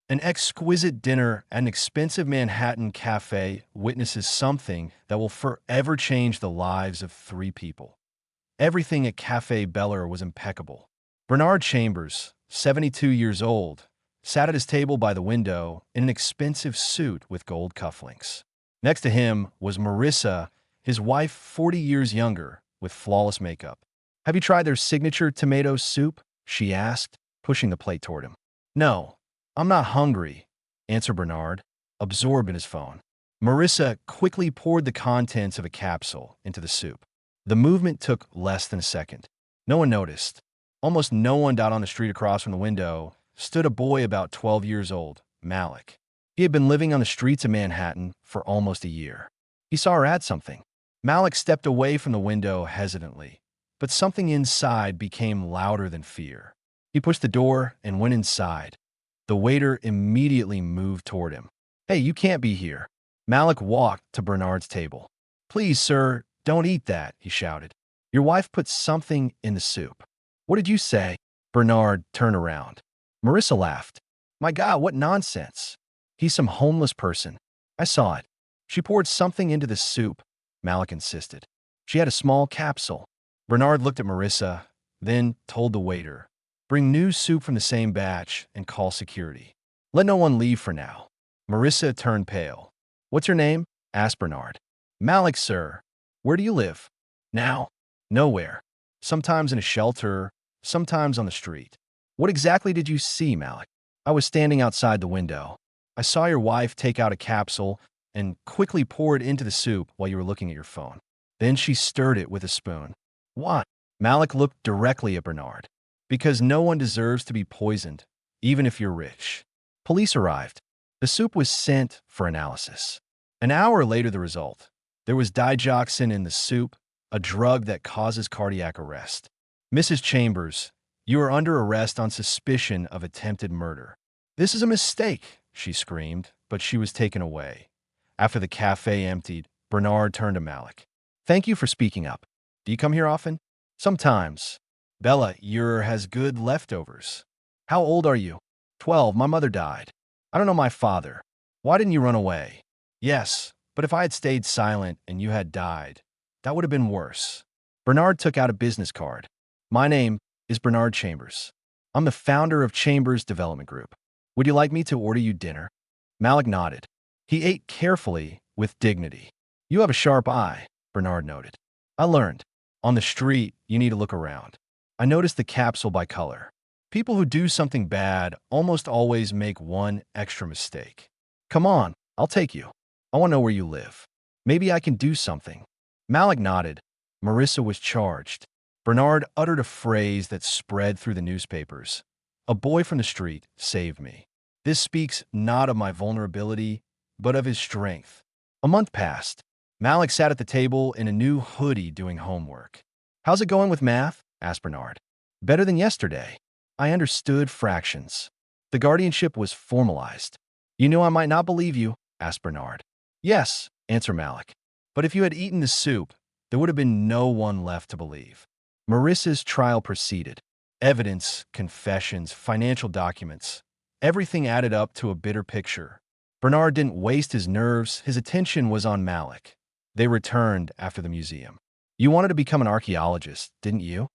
An exquisite dinner at an expensive Manhattan cafe witnesses something that will forever change the lives of three people. Everything at Cafe Beller was impeccable. Bernard Chambers, 72 years old, sat at his table by the window in an expensive suit with gold cufflinks. Next to him was Marissa, his wife, 40 years younger, with flawless makeup. "Have you tried their signature tomato soup?" she asked, pushing the plate toward him. "No, I'm not hungry," answered Bernard, absorbed in his phone. Marissa quickly poured the contents of a capsule into the soup. The movement took less than a second. No one noticed. Almost no one. Down on the street across from the window stood a boy about 12 years old, Malik. He had been living on the streets of Manhattan for almost a year. He saw her add something. Malik stepped away from the window hesitantly, but something inside became louder than fear. He pushed the door and went inside. The waiter immediately moved toward him. "Hey, you can't be here." Malik walked to Bernard's table. "Please, sir, don't eat that," he shouted. "Your wife put something in the soup." "What did you say?" Bernard turned around. Marissa laughed. "My God, what nonsense. He's some homeless person. I saw it. She poured something into the soup," Malik insisted. "She had a small capsule." Bernard looked at Marissa, then told the waiter, "Bring new soup from the same batch and call security. Let no one leave for now." Marissa turned pale. "What's your name?" asked Bernard. "Malik, sir." "Where do you live?" "Now?" "Nowhere. Sometimes in a shelter, sometimes on the street." "What exactly did you see, Malik?" "I was standing outside the window. I saw your wife take out a capsule and quickly pour it into the soup while you were looking at your phone. Then she stirred it with a spoon." "Why?" Malik looked directly at Bernard. "Because no one deserves to be poisoned, even if you're rich." Police arrived. The soup was sent for analysis. An hour later, the result. There was digoxin in the soup, a drug that causes cardiac arrest. "Mrs. Chambers, you are under arrest on suspicion of attempted murder." "This is a mistake," she screamed, but she was taken away. After the cafe emptied, Bernard turned to Malik. "Thank you for speaking up. Do you come here often?" "Sometimes." "Bella, you're has good leftovers." "How old are you?" 12. My mother died." "I don't know my father." "Why didn't you run away?" "Yes, but if I had stayed silent and you had died, that would have been worse." Bernard took out a business card. "My name is Bernard Chambers. I'm the founder of Chambers Development Group. Would you like me to order you dinner?" Malik nodded. He ate carefully, with dignity. "You have a sharp eye," Bernard noted. "I learned. On the street, you need to look around. I noticed the capsule by color. People who do something bad almost always make one extra mistake. Come on, I'll take you. I want to know where you live. Maybe I can do something." Malik nodded. Marissa was charged. Bernard uttered a phrase that spread through the newspapers. "A boy from the street saved me. This speaks not of my vulnerability, but of his strength." A month passed. Malik sat at the table in a new hoodie doing homework. "How's it going with math?" asked Bernard. "Better than yesterday. I understood fractions." The guardianship was formalized. "You knew I might not believe you?" asked Bernard. "Yes," answered Malik. "But if you had eaten the soup, there would have been no one left to believe." Marissa's trial proceeded. Evidence, confessions, financial documents. Everything added up to a bitter picture. Bernard didn't waste his nerves. His attention was on Malik. They returned after the museum. "You wanted to become an archaeologist, didn't you?"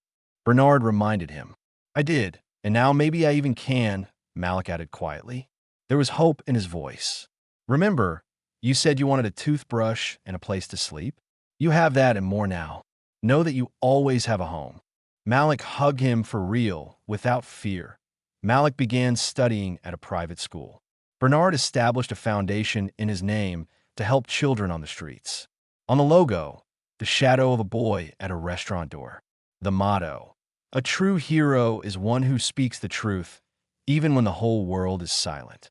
Bernard reminded him. "I did, and now maybe I even can," Malik added quietly. There was hope in his voice. "Remember, you said you wanted a toothbrush and a place to sleep? You have that and more now. Know that you always have a home." Malik hugged him for real, without fear. Malik began studying at a private school. Bernard established a foundation in his name to help children on the streets. On the logo, the shadow of a boy at a restaurant door. The motto, "A true hero is one who speaks the truth, even when the whole world is silent."